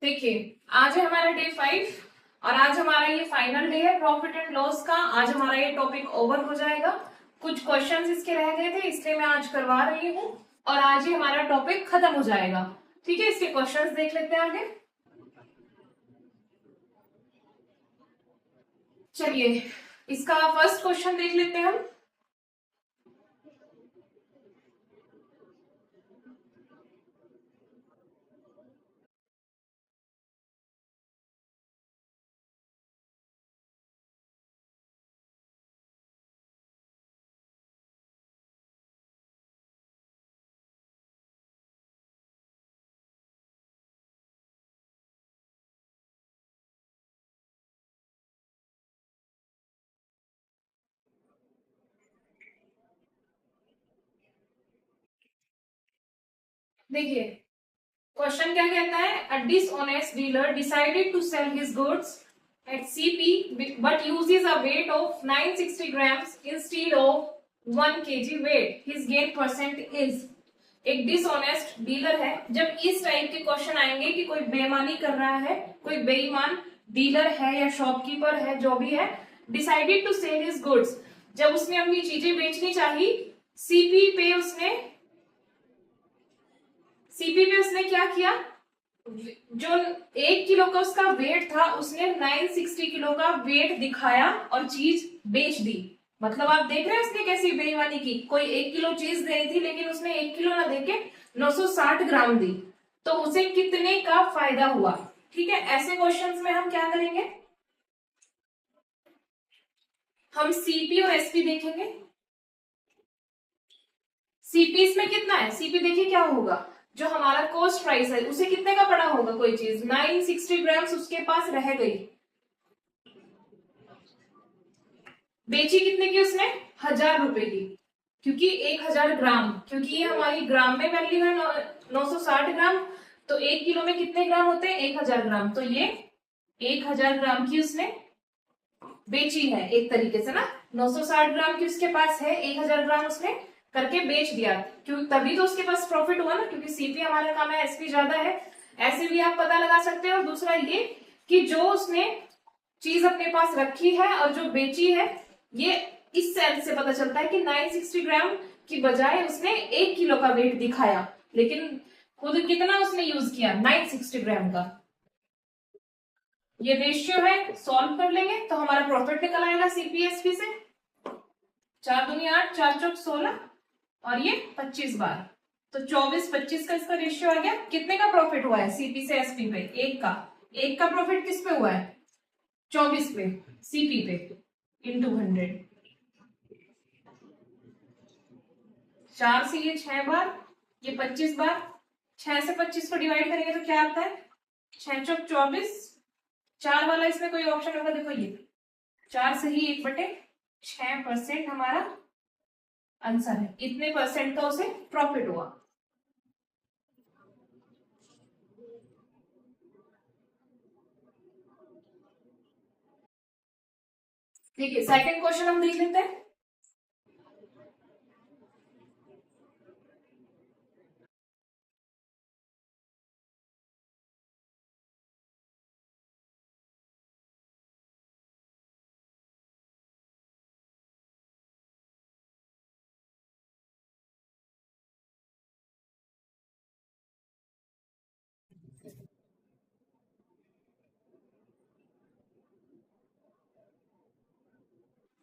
देखिए, आज है हमारा डे 5 और आज हमारा ये फाइनल डे है प्रॉफिट एंड लॉस का। आज हमारा ये टॉपिक ओवर हो जाएगा। कुछ क्वेश्चंस इसके रह गए थे, इसलिए मैं आज करवा रही हूँ और आज ही हमारा टॉपिक खत्म हो जाएगा। ठीक है, इसके क्वेश्चंस देख लेते हैं आगे। चलिए, इसका फर्स्ट क्वेश्चन देख लेते हैं हम। देखिए, क्वेश्चन क्या कहता है, a dishonest dealer decided to sell his goods at CP but uses a weight of 960 grams instead of 1 kg weight, his gain percent is. एक डिसऑनेस्ट डीलर है। जब इस टाइप के क्वेश्चन आएंगे कि कोई बेईमानी कर रहा है, कोई बेईमान डीलर है या शॉपकीपर है, जो भी है, decided to sell his goods, जब उसने अपनी चीजें बेचनी चाहिए, सीपी पे उसने क्या किया, जो 1 किलो का उसका वेट था उसने 960 किलो का वेट दिखाया और चीज बेच दी। मतलब आप देख रहे हैं उसने कैसी बेईमानी की। कोई 1 किलो चीज दे रही थी लेकिन उसने 1 किलो ना देके 960 ग्राम दी, तो उसे कितने का फायदा हुआ। ठीक है, ऐसे क्वेश्चंस में हम क्या करेंगे, हम सीपी और एसपी देखेंगे। सीपी इसमें कितना है, सीपी देखिए क्या होगा, जो हमारा कॉस्ट प्राइस है उसे कितने का पड़ा होगा, कोई चीज 960 ग्राम्स उसके पास रह गई, बेची कितने की उसने, 1000 रुपए की, क्योंकि 1000 ग्राम, क्योंकि ये हमारी ग्राम में वैल्यू है 960 ग्राम, तो 1 किलो में कितने ग्राम होते हैं, 1000 ग्राम, तो ये 1000 ग्राम की उसने बेची है एक तरीके से ना। 960 ग्राम की उसके पास है, 1000 ग्राम उसने करके बेच दिया, क्यों, तभी तो उसके पास प्रॉफिट हुआ ना, क्योंकि सीपी हमारा काम है, एसपी ज्यादा है। ऐसे भी आप पता लगा सकते हैं। और दूसरा ये कि जो उसने चीज अपने पास रखी है और जो बेची है, ये इस सेंस से पता चलता है कि 960 ग्राम की बजाय उसने 1 किलो का वेट दिखाया, लेकिन खुद कितना उसने यूज किया, 960 ग्राम का। ये रेशियो है, सॉल्व कर लेंगे तो हमारा प्रॉफिट निकल आएगा सीपीएसपी से। 4 दूनी 8, 4 चौक 16 और ये 25 बार, तो 24-25 का इसका रेशियो आ गया। कितने का प्रॉफिट हुआ है सीपी से एसपी पे, एक का प्रॉफिट किस पे हुआ है, 24 पे, सीपी पे, इंटू 100। 4 से ये 6 बार, ये 25 बार, 6 से 25 को डिवाइड करेंगे तो क्या आता है, 6 चौक 24। 4 वाला इसमें कोई ऑप्शन होगा, देखो ये 4 से ही 1/6% हमारा आंसर है। इतने परसेंट का उसे प्रॉफिट हुआ। ठीक है, सेकंड क्वेश्चन हम देख लेते हैं।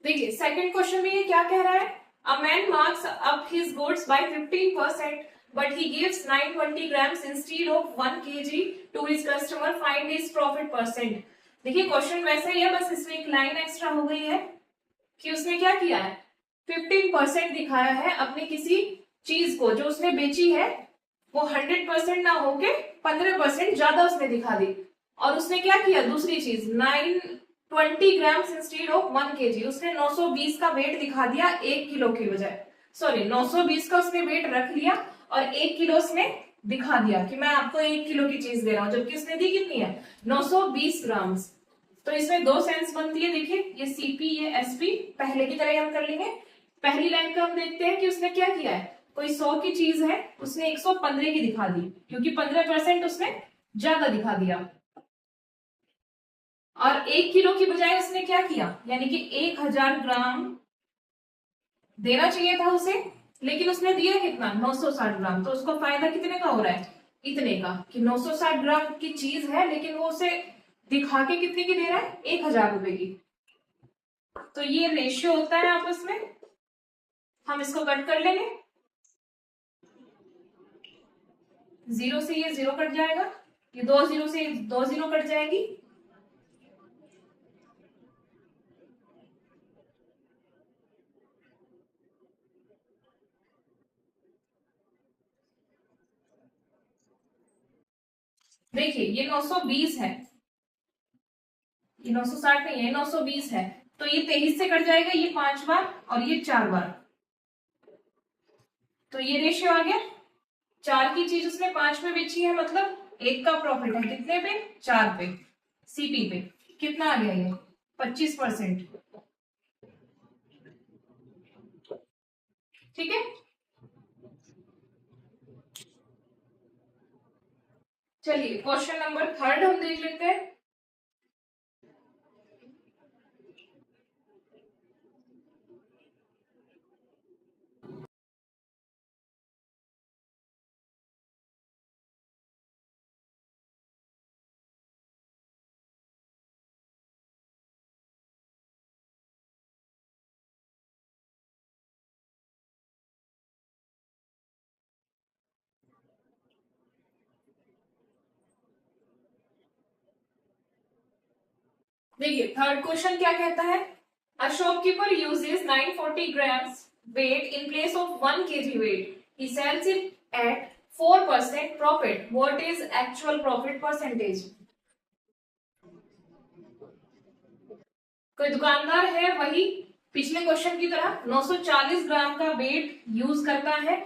देखिए, सेकंड क्वेश्चन में ये क्या कह रहा है, a man marks up his goods by 15% but he gives 920 grams instead of 1 kg to his customer, find his profit percent. देखिए, क्वेश्चन वैसे ही है, बस इसमें एक लाइन एक्स्ट्रा हो गई है कि उसने क्या किया है, 15% दिखाया है अपनी किसी चीज को जो उसने बेची है, वो 100% ना होके 15% ज्यादा उसने दिखा दी। और उसने क्या किया, दूसरी चीज 920 ग्राम्स इंस्टेड ऑफ 1 kg, उसने 920 का वेट दिखा दिया 1 किलो की बजाय, सॉरी 920 का उसने वेट रख लिया और 1 किलो उसने दिखा दिया कि मैं आपको 1 किलो की चीज दे रहा हूं, जबकि उसने दी कितनी है, 920 ग्राम्स। तो इसमें दो सेंस बनती है। देखिए, ये सीपी ये एसपी पहले की तरह ही हम कर लेंगे। पहली लाइन का हम देखते हैं कि उसने क्या किया है, कोई 100 की चीज है, उसने 115 की दिखा दी, क्योंकि 15% उसने ज्यादा दिखा दिया। और 1 किलो की बजाय उसने क्या किया, यानी कि 1000 ग्राम देना चाहिए था उसे, लेकिन उसने दिया कितना, 960 ग्राम। तो उसको फायदा कितने का हो रहा है, इतने का, कि 960 ग्राम की चीज है लेकिन वो उसे दिखा के कितने की दे रहा है, 1000 रुपए की। तो ये रेशियो होता है आपस में। हम इसको कट कर लेंगे, जीरो से ये जीरो कट जाएगा, ये 2 जीरो से 2 जीरो कट जाएगी। देखिए ये 920 है, ये 960 नहीं है, 920 है। तो ये 23 से कट जाएगा, ये 5 बार और ये 4 बार। तो ये रेशियो आ गया, 4 की चीज उसने 5 में बेची है, मतलब 1 का प्रॉफिट है कितने पे, 4 पे, सीपी पे। कितना आ गया ये, 25%। ठीक है, चलिए क्वेश्चन नंबर थर्ड हम देख लेते हैं। देखिए थर्ड क्वेश्चन क्या कहता है, a shopkeeper uses 940 grams weight in place of 1 kg weight. He sells it at 4% profit. What is actual profit percentage? कोई दुकानदार है वही पिछले क्वेश्चन की तरह 940 ग्राम का वेट यूज करता है,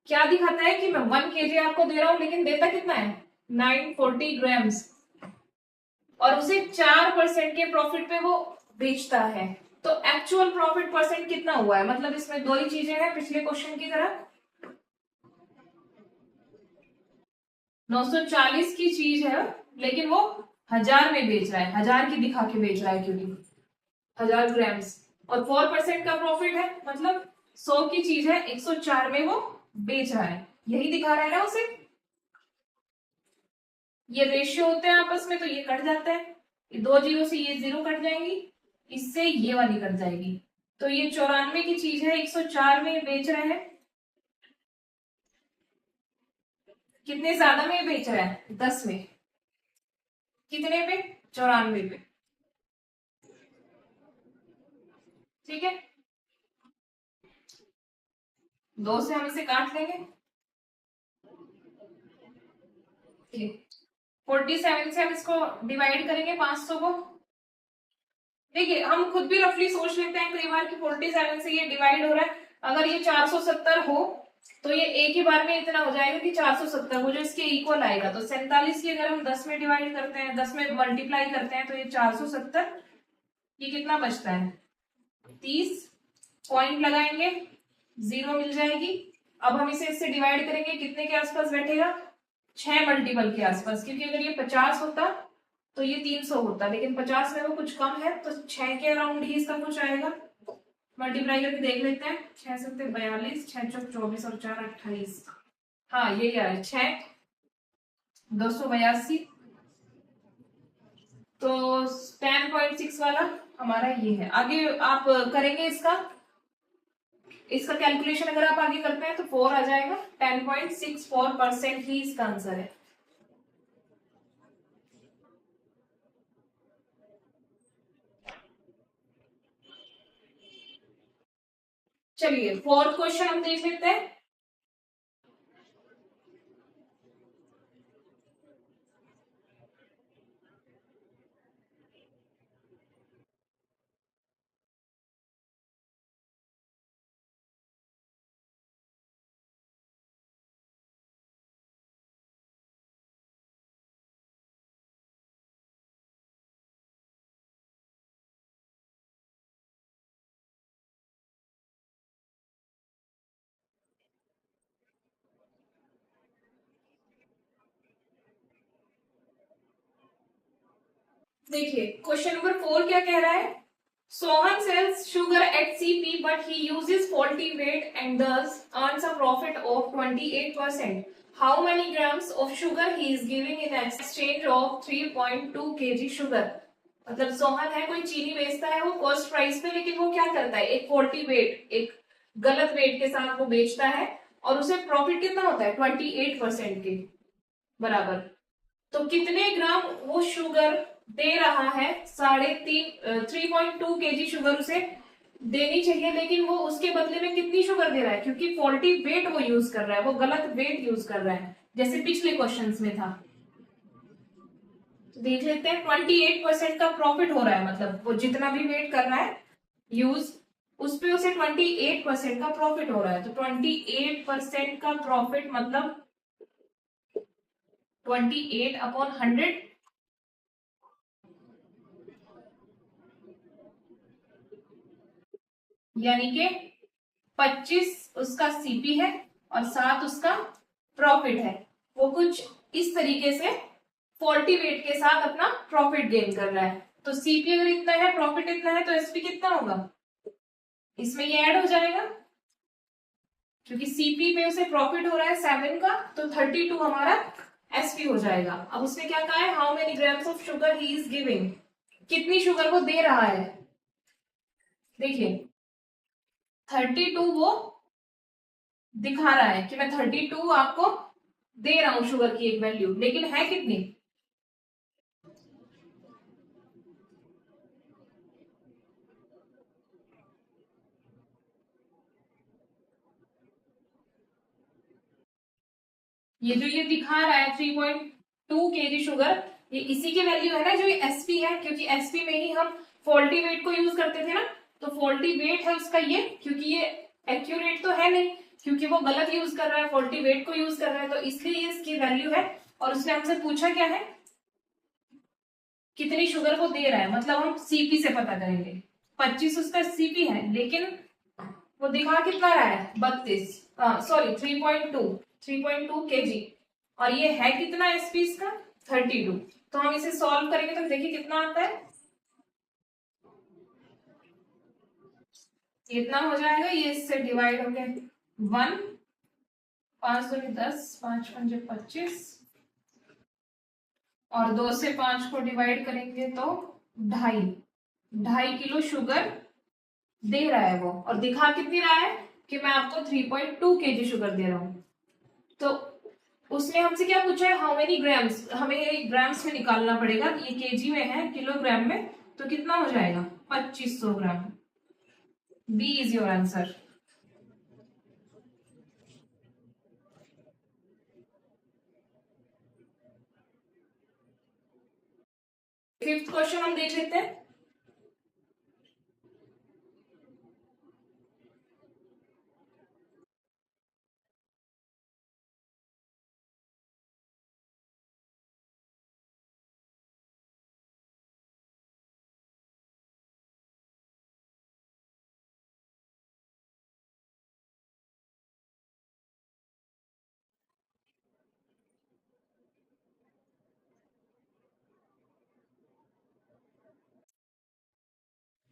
क्या दिखाता है कि मैं 1 kg आपको दे रहा हूं, लेकिन देता कितना है, 940 ग्राम्स, और उसे 4% के प्रॉफिट पे वो बेचता है। तो एक्चुअल प्रॉफिट परसेंट कितना हुआ है, मतलब इसमें दो ही चीजें हैं पिछले क्वेश्चन की तरह, 940 की चीज है लेकिन वो 1000 में बेच रहा है, 1000 की दिखा के बेच रहा है क्योंकि 1000 ग्राम्स, और 4% का प्रॉफिट है, मतलब 100 की चीज है 104 में वो बेच रहा है, यही दिखा रहा है ना उसे। ये रेशियो होते हैं आपस में, तो ये कट जाता है, ये 2 जीरो से ये जीरो कट जाएंगी, इससे ये वाली कट जाएगी। तो ये 94 की चीज है 104 में बेच रहा है, कितने ज्यादा में बेच रहा है, 10 में, कितने पे, 94 पे। ठीक है, 2 से हम इसे काट लेंगे, 47 से हम इसको डिवाइड करेंगे 500 को। देखिए हम खुद भी रफली सोच लेते हैं कई बार कि 47 से ये डिवाइड हो रहा है, अगर ये 470 हो तो ये एक ही बार में इतना हो जाएगा कि 470 हो जो इसके इक्वल आएगा। तो 47 की अगर हम 10 में डिवाइड करते हैं, 10 में मल्टीप्लाई करते हैं, तो ये 470, ये कितना बचता है, 30, पॉइंट लगाएंगे, जीरो मिल जाएगी। अब हम इसे इससे डिवाइड करेंगे, कितने के आसपास बैठेगा, 6 मल्टीपल के आसपास, क्योंकि अगर ये 50 होता तो ये 300 होता, लेकिन 50 में वो कुछ कम है तो 6 के अराउंड ही इसका कुछ आएगा। मल्टीप्लाई करके देख लेते हैं, 6 सत्ते 42, 6 चौक 24 और 4 28, हाँ ये क्या है, 6 282। तो 10.6 वाला हमारा ये है। आगे आप करेंगे इसका, इसका कैलकुलेशन अगर आप आगे करते हैं तो 4 आ जाएगा, 10.64% ही इसका आंसर है। चलिए फोर्थ क्वेश्चन हम देख लेते हैं। देखिए क्वेश्चन नंबर 4 क्या कह रहा है, Sohan sells sugar at CP but he uses faulty weight and thus earns a profit of 28%. How many grams of sugar he is giving in exchange of 3.2 kg sugar? मतलब सोहन है, कोई चीनी बेचता है वो कॉस्ट प्राइस पे, लेकिन वो क्या करता है, एक फॉल्टी वेट, एक गलत वेट के साथ वो बेचता है और उसे प्रॉफिट कितना होता है 28% के बराबर। तो कितने ग्राम वो शुगर दे रहा है, 3.2 kg शुगर उसे देनी चाहिए, लेकिन वो उसके बदले में कितनी शुगर दे रहा है, क्योंकि फॉल्टी वेट वो यूज कर रहा है, वो गलत वेट यूज कर रहा है जैसे पिछले क्वेश्चंस में था। तो देख लेते हैं, 28% का प्रॉफिट हो रहा है, मतलब वो जितना भी वेट कर रहा है यूज, उस पे उसे 28% का प्रॉफिट हो रहा है। तो 28% का प्रॉफिट मतलब 28/100, यानी कि 25 उसका सीपी है और 7 उसका प्रॉफिट है। वो कुछ इस तरीके से फॉल्टी वेट के साथ अपना प्रॉफिट गेन कर रहा है। तो सीपी अगर इतना है, प्रॉफिट इतना है, तो एसपी कितना होगा, इसमें ये ऐड हो जाएगा, क्योंकि सीपी पे उसे प्रॉफिट हो रहा है 7 का, तो 32 हमारा एसपी हो जाएगा। अब उसने क्या कहा है, how many grams of sugar he is giving, कितनी शुगर वो दे रहा है। देखिए 32 वो दिखा रहा है कि मैं 32 आपको दे रहा हूं शुगर की एक वैल्यू, लेकिन है कितनी, ये जो ये दिखा रहा है 3.2 kg शुगर, ये इसी की वैल्यू है ना जो ये एसपी है, क्योंकि एसपी में ही हम फॉल्टी वेट को यूज करते थे ना, तो फॉल्टी वेट है उसका ये, क्योंकि ये एक्यूरेट तो है नहीं, क्योंकि वो गलत यूज कर रहा है, फॉल्टी वेट को यूज कर रहा है, तो इसलिए ये इसकी वैल्यू है। और उसने हमसे पूछा क्या है, कितनी शुगर वो दे रहा है, मतलब हम सीपी से पता करेंगे। 25 उसका सीपी है, लेकिन वो दिखा कितना रहा है 32, सॉरी 3.2 kg, और ये है कितना एसपी इसका 32। तो हम इसे सॉल्व करेंगे तो देखिए कितना आता है, इतना हो जाएगा, ये इससे डिवाइड हो गया 1, 5 दूनी 10, 5 पंजे 25, और 2 से 5 को डिवाइड करेंगे तो 2.5 किलो दे रहा है वो, और दिखा कितनी रहा है कि मैं आपको 3.2 kg शुगर दे रहा हूं। तो उसने हमसे क्या पूछा है, हाउ मेनी ग्राम्स, हमें ये ग्राम्स में निकालना पड़ेगा, ये केजी में है, किलोग्राम में, तो कितना हो जाएगा 2500 ग्राम। B is your answer. Fifth question हम देख लेते हैं।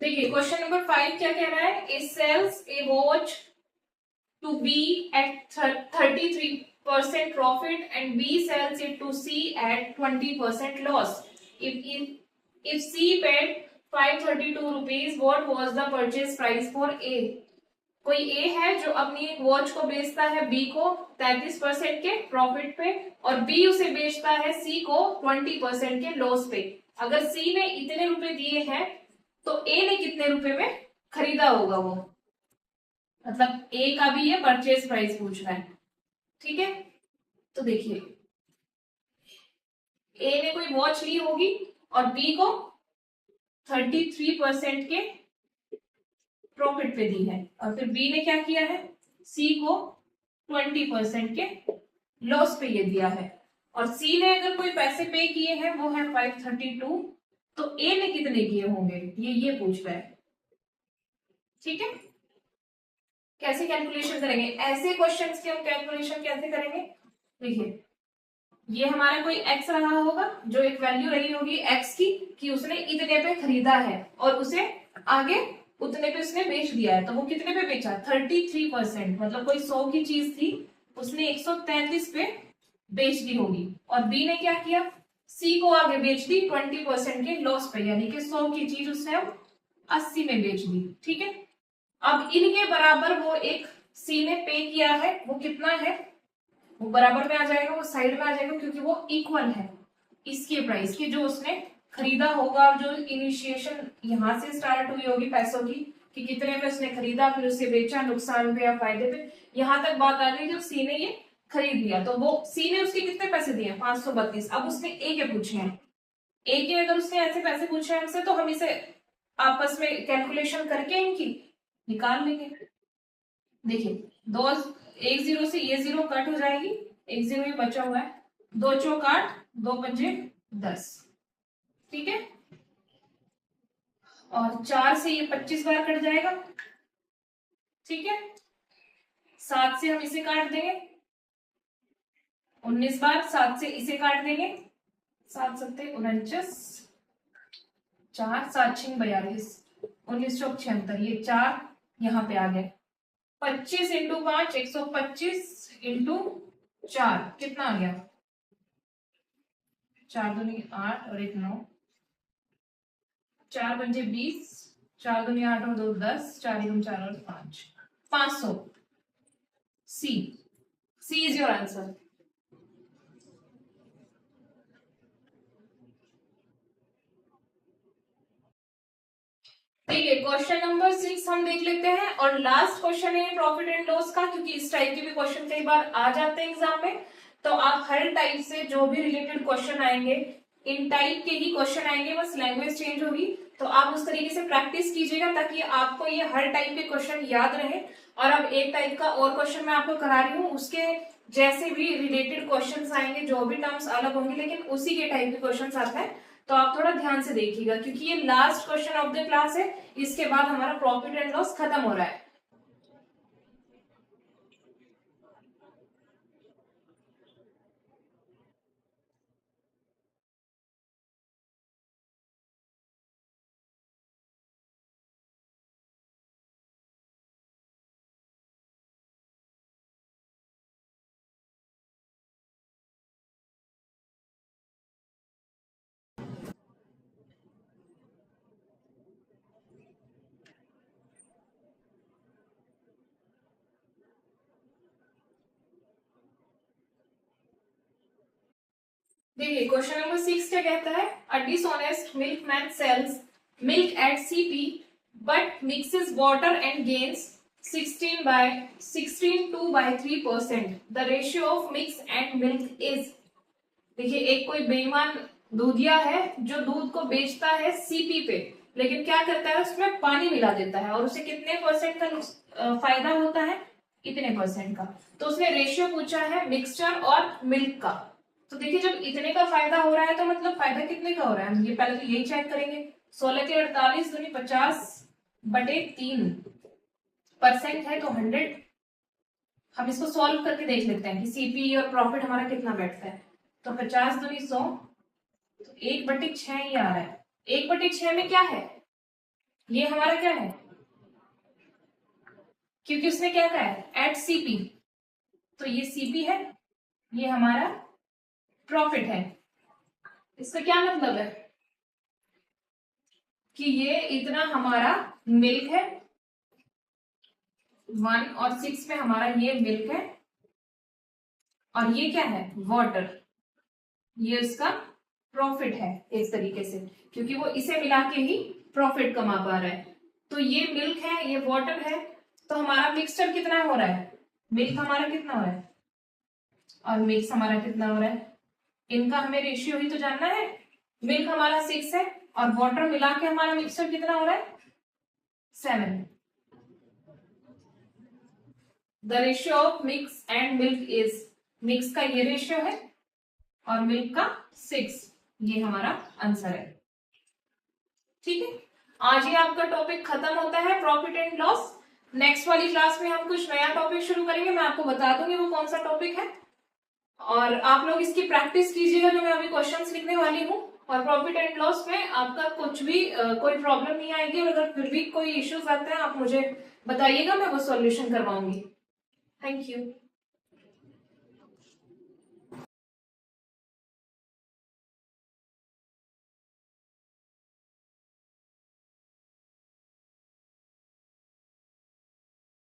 देखिए क्वेश्चन नंबर 5 क्या कह रहा है, A sells a watch to B at 33% profit and B sells it to C at 20% loss. If C paid 532 rupees, what was the purchase price for A? कोई A है जो अपनी वॉच को बेचता है B को 33% के प्रॉफिट पे, और B उसे बेचता है C को 20% के लॉस पे। अगर C ने इतने रुपए दिए हैं तो A ने कितने रुपए में खरीदा होगा वो, मतलब ए का भी ये परचेज प्राइस पूछ रहा है। ठीक है, तो देखिए ए ने कोई वॉच ली होगी और बी को 33% के प्रॉफिट पे दी है, और फिर बी ने क्या किया है, सी को 20% के लॉस पे ये दिया है, और सी ने अगर कोई पैसे पे किए हैं वो है 532, तो ए ने कितने किए होंगे ये पूछ रहा है। ठीक है, कैसे कैलकुलेशन करेंगे ऐसे क्वेश्चंस की, हम कैलकुलेशन कैसे करेंगे, देखिए ये हमारा कोई एक्स रहा होगा, जो एक वैल्यू रही होगी एक्स की, कि उसने इतने पे खरीदा है और उसे आगे उतने पे उसने बेच दिया है। तो वो कितने पे बेचा? 33%। मतलब कोई 100 की चीज थी, उसने 133 पे बेच दी होगी। और बी ने क्या किया? सी को आगे बेच दी 20% के लॉस पे, यानी कि 100 की चीज उसने अब 80 में बेच दी। ठीक है, अब इनके बराबर वो एक सी ने पे किया है, वो कितना है? वो बराबर में आ जाएगा, वो साइड में आ जाएगा, क्योंकि वो इक्वल है इसके प्राइस के, जो उसने खरीदा होगा। जो इनिशिएशन यहाँ से स्टार्ट हुई होगी पैसों की, कि कितने में उसने खरीदा, फिर उसे बेचा, नुकसान पे या फायदे पे, यहाँ तक बात आ गई जब सी ने ये खरीद लिया। तो वो सी ने उसके कितने पैसे दिए? 532। अब उसने ए के पूछे हैं। ए के अगर उसने ऐसे पैसे पूछे हमसे, तो हम इसे आपस में कैलकुलेशन करके इनकी निकाल लेंगे। देखिए, दो, एक जीरो से ये जीरो कट हो जाएगी, एक जीरो ये बचा हुआ है, दो चौक 8, दो पंजे 10। ठीक है, और 4 से ये 25 बार कट जाएगा। ठीक है, 7 से हम इसे काट देंगे 19 बार, 7 से इसे काट देंगे 7 सत्ते 49, 4 7 6 42, 19 चौक 76, ये 4 यहाँ पे आ गए। 25 इंटू 5 125 इंटू 4 कितना आ गया? 4 दूनी 8 और एक 9, 4 पंजे 20, 4 दूनी 8 और 2 10, 4 दूनी 4 और 5, 500। सी, सी इज योर आंसर। ठीक है, क्वेश्चन नंबर 6 हम देख लेते हैं, और लास्ट क्वेश्चन है प्रॉफिट एंड लॉस का, क्योंकि इस टाइप के भी क्वेश्चन कई बार आ जाते हैं एग्जाम में। तो आप हर टाइप से जो भी रिलेटेड क्वेश्चन आएंगे, इन टाइप के ही क्वेश्चन आएंगे, बस लैंग्वेज चेंज होगी। तो आप उस तरीके से प्रैक्टिस कीजिएगा, ताकि आपको ये हर टाइप के क्वेश्चन याद रहे। और अब एक टाइप का और क्वेश्चन मैं आपको करा रही हूँ, उसके जैसे भी रिलेटेड क्वेश्चन आएंगे, जो भी टर्म्स अलग होंगे, लेकिन उसी के टाइप के क्वेश्चन आते हैं। तो आप थोड़ा ध्यान से देखिएगा, क्योंकि ये last question of the class है। इसके बाद हमारा प्रॉफिट एंड लॉस खत्म हो रहा है। देखिए, क्वेश्चन नंबर 6 क्या कहता है? A dishonest milkman sells milk at CP but mixes water and gains 16/3%। The ratio of mix and milk is. देखिए, एक कोई बेईमान दूधिया है जो दूध को बेचता है सीपी पे, लेकिन क्या करता है, उसमें पानी मिला देता है, और उसे कितने परसेंट का फायदा होता है? इतने परसेंट का। तो उसने रेशियो पूछा है मिक्सचर और मिल्क का। तो देखिए, जब इतने का फायदा हो रहा है, तो मतलब फायदा कितने का हो रहा है, हम ये पहले तो यही चेक करेंगे। 16 के 48 दूनी 50/3% है, तो 100। हम इसको सॉल्व करके देख लेते हैं कि सीपी और प्रॉफिट हमारा कितना बैठता है। तो 50 दूनी 100, तो 1/6 ही आ रहा है। 1/6 में क्या है? ये हमारा क्या है? क्योंकि उसने क्या कहा है? एट सीपी, तो ये सीपी है, ये हमारा प्रॉफिट है। इसका क्या मतलब है? कि ये इतना हमारा मिल्क है, 1 और 6 में हमारा ये मिल्क है, और ये क्या है? वाटर। ये इसका प्रॉफिट है इस तरीके से, क्योंकि वो इसे मिला के ही प्रॉफिट कमा पा रहा है। तो ये मिल्क है, ये वाटर है, तो हमारा मिक्सचर कितना हो रहा है? मिल्क हमारा कितना हो रहा है और मिक्स हमारा कितना हो रहा है? इनका हमें रेशियो ही तो जानना है। मिल्क हमारा 6 है, और वाटर मिला के हमारा मिक्सचर कितना हो रहा है? 7। The ratio of mix and milk is. Mix का ये रेशियो है और मिल्क का 6। ये हमारा आंसर है। ठीक है, आज ही आपका टॉपिक खत्म होता है, प्रॉफिट एंड लॉस। नेक्स्ट वाली क्लास में हम कुछ नया टॉपिक शुरू करेंगे, मैं आपको बता दूंगी वो कौन सा टॉपिक है। और आप लोग इसकी प्रैक्टिस कीजिएगा जो मैं अभी क्वेश्चंस लिखने वाली हूँ। और प्रॉफिट एंड लॉस में आपका कुछ भी कोई प्रॉब्लम नहीं आएगी, और अगर फिर भी कोई इश्यूज आते हैं आप मुझे बताइएगा, मैं वो सॉल्यूशन करवाऊंगी। Thank you.